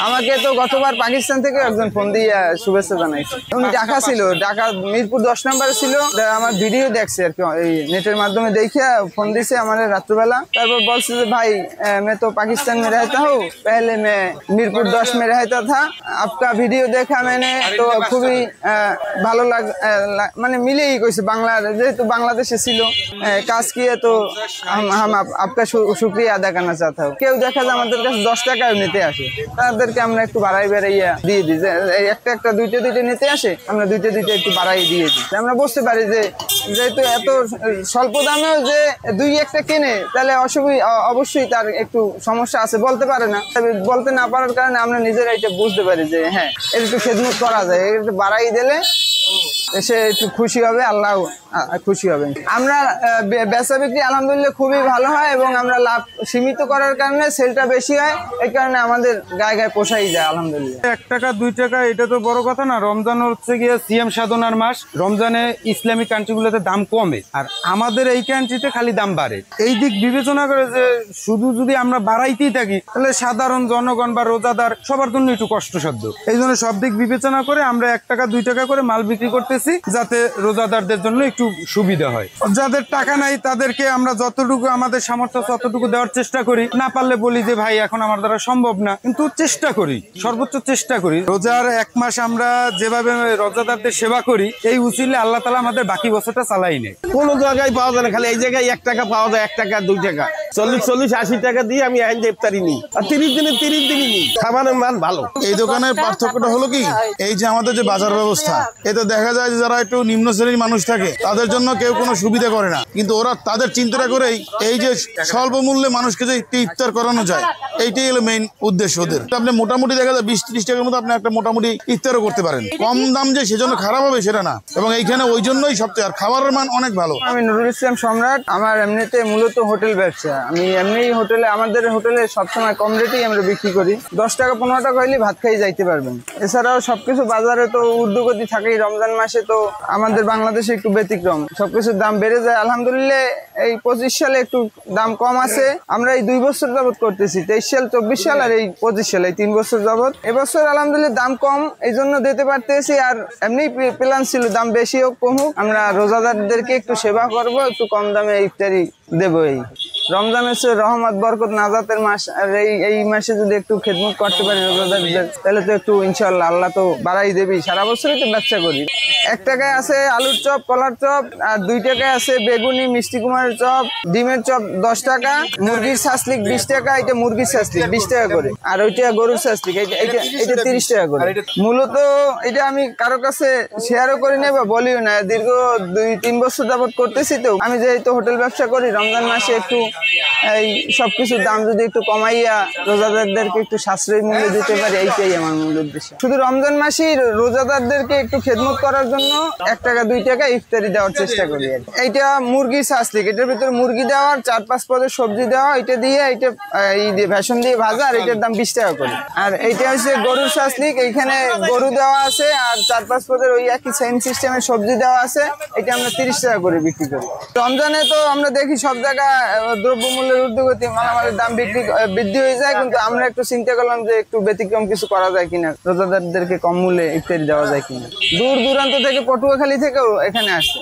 আমাকে তো গতবার পাকিস্তান থেকে একজন ফোন দিয়ে শুভেচ্ছা জানাইছে। উনি ঢাকা ছিল, ঢাকা মিরপুর 10 নম্বরে ছিল। আমার ভিডিও দেখছে আর কি, এই নেটের মাধ্যমে দেখে ফোন দিছে আমার রাত্রবেলা। তারপর বলছে যে ভাই मैं तो पाकिस्तान में रहता हूँ, पहले मैं मीरपुर 10 में रहता था, आपका वीडियो देखा मैंने तो খুবই ভালো মানে মিলেই কইছে বাংলা, যেহেতু বাংলাদেশে ছিল কাজ কিয়ে তো हम आपका शुक्रिया अदा करना चाहता हूँ। কেউ দেখা যায় আমাদের কাছে 10 টাকাও নিতে আসে, তাদেরকে আমরা একটু বাড়াই বেড়াইয়া দিয়ে দিই। একটা দুইটা নিতে আসে, আমরা দুইটা একটু বাড়াই দিয়ে দিই। আমরা বুঝতে পারি যে যেহেতু এত স্বল্প দামেও যে দুই একটা কেনে, তাহলে অবশ্যই তার একটু সমস্যা আছে, বলতে পারে না। বলতে না পারার কারণে আমরা নিজেরা এটা বুঝতে পারি যে হ্যাঁ এর একটু খেদমত করা যায়, একটু বাড়াই দিলে সে একটু খুশি হবে, আল্লাহ খুশি হবে। আমরা বেচা বিক্রি আলহামদুলিল্লাহ খুবই ভালো হয় এবং আমরা লাভ সীমিত করার কারণে সেলটা বেশি হয়, এই কারণে আমাদের গায়ে পোষাই যায় আলহামদুলিল্লাহ। 1 টাকা 2 টাকা এটা তো বড় কথা না। রমজান হচ্ছে গিয়ে সিএম সাধনার মাস। রমজানে ইসলামিক কান্ট্রিগুলোতে দাম কমে, আর আমাদের এই কান্ট্রিতে খালি দাম বাড়ে। এই দিক বিবেচনা করে যে শুধু যদি আমরা বাড়াইতেই থাকি, তাহলে সাধারণ জনগণ বা রোজাদার সবার জন্য একটু কষ্টসাধ্য। এই জন্য সব দিক বিবেচনা করে আমরা 1 টাকা 2 টাকা করে মাল বিক্রি করতেছি, যাতে রোজাদারদের জন্য একটু সুবিধা হয়। যাদের টাকা নাই তাদেরকে আমরা যতটুকু আমাদের সামর্থ্য ততটুকু দেওয়ার চেষ্টা করি। না পারলে বলি যে ভাই এখন আমার দ্বারা সম্ভব না, কিন্তু চেষ্টা করি, সর্বোচ্চ চেষ্টা করি। রোজার 1 মাস আমরা যেভাবে রোজাদারদের সেবা করি, এই উচিলে আল্লাহ তাআলা আমাদের বাকি বছরটা চালাই নেই। কোনো জায়গায় পাওয়া যায় না, খালি এই জায়গায় 1 টাকা পাওয়া যায়, 1 টাকা 2 টাকা, 40-80 টাকা দিয়ে আমি আইন ইফতারি নিই, আর 30 দিনে 30 দিনই নিই। খাবারের মান ভালো। এই দোকানের পার্থক্যটা হলো কি, এই যে আমাদের যে বাজার ব্যবস্থা, এতে দেখা যায় যে যারা একটু নিম্ন শ্রেণীর মানুষ থাকে তাদের জন্য কেউ কোনো সুবিধা করে না, কিন্তু ওরা তাদের চিন্তাটা করেই এই যে স্বল্প মূল্যে মানুষকে যে ইফতার করানো যায়, এইটাই হলো মেইন উদ্দেশ্য ওদের। আপনি মোটামুটি দেখা যায় 20-30 টাকার মতো আপনি একটা মোটামুটি ইফতারও করতে পারেন। কম দাম যে সেজন্য খারাপ হবে সেটা না, এবং এইখানে ওই জন্যই সবচেয়ে, আর খাবারের মান অনেক ভালো। আমি নুরুল ইসলাম সম্রাট। আমার এমনিতে মূলত হোটেল ব্যবসা। আমি এমনি হোটেলে, আমাদের হোটেলে সবসময় কম রেটেই আমরা বিক্রি করি। 10 টাকা 15 টাকা হইলে ভাত খাই যাইতে পারবেন। এছাড়াও সবকিছু বাজারে তো ঊর্ধ্বগতি থাকেই। রমজান মাসে তো আমাদের বাংলাদেশে একটু ব্যতিক্রম, সবকিছুর দাম বেড়ে যায়। আলহামদুলিল্লাহ এই 25 সালে একটু দাম কম আছে। আমরা এই 2 বছর যাবত করতেছি, 23 সাল 24 সাল আর এই 25 সাল, এই 3 বছর যাবত। এবছর আলহামদুলিল্লাহ দাম কম, এই জন্য দিতে পারতেছি। আর এমনি প্ল্যান ছিল দাম বেশি হোক কম হোক, আমরা রোজাদারদেরকে একটু সেবা করব, একটু কম দামে ইফতারি দেবো। এই রমজান হচ্ছে রহমত, বরকত, নাজাতের মাস। আর এই মাসে যদি একটু খেদমত করতে পারি রোজাদারদের, তাহলে তো একটু ইনশাআল্লাহ আল্লাহ তো বাড়াই দেবি। সারা বছরই তো ব্যবসা করি। 1 টাকায় আছে আলুর চপ, কলার চপ, আর 2 টাকায় আছে বেগুনি, মিষ্টি কুমারের চপ, ডিমের চপ 10 টাকা, মুরগির ছাসলিক 20 টাকা। এটা মুরগির ছাসলিক 20 টাকা করে, আর ওইটা গরুর ছাসলিক, এটা 30 টাকা করে। মূলত এটা আমি কারো কাছে শেয়ারও করি না বা বলিও না। দীর্ঘ 2-3 বছর যাবত করতেছি। তো আমি যেহেতু হোটেল ব্যবসা করি, রমজান মাসে একটু এই সবকিছুর দাম যদি একটু কমাইয়া রোজাদারদেরকে একটু সাশ্রয়ী মূল্য দিতে পারি, এইটাই আমার মূল উদ্দেশ্য। শুধু রমজান মাসেই রোজাদারদেরকে একটু খেদমত করার জন্য 1 টাকা 2 টাকা ইফতারি দেওয়ার চেষ্টা করি। এইটা মুরগির ছাসলিক, এটার ভিতরে মুরগি দেওয়ার 4-5 পদের সবজি দেওয়া, এটা দিয়ে এইটা ভেষণ দিয়ে ভাজা, আর এটার দাম 20 টাকা করে। আর এইটা হচ্ছে গরুর ছাসলিক, এইখানে গরু দেওয়া আছে আর 4-5 পদের ওই একই সেম সিস্টেমের সবজি দেওয়া আছে। এটা আমরা 30 টাকা করে বিক্রি করি। রমজানে তো আমরা দেখি সব জায়গায় দ্রব্যমূল্যের ঊর্ধ্বগতি, মালামালের দাম বৃদ্ধি হয়ে যায়, কিন্তু আমরা একটু চিন্তা করলাম যে একটু ব্যতিক্রম কিছু করা যায় কিনা, রোজাদারদেরকে কম মূল্যে ইফতারি দেওয়া যায় কিনা। দূর দূরান্ত থেকে, পটুয়াখালী থেকেও এখানে আসছে।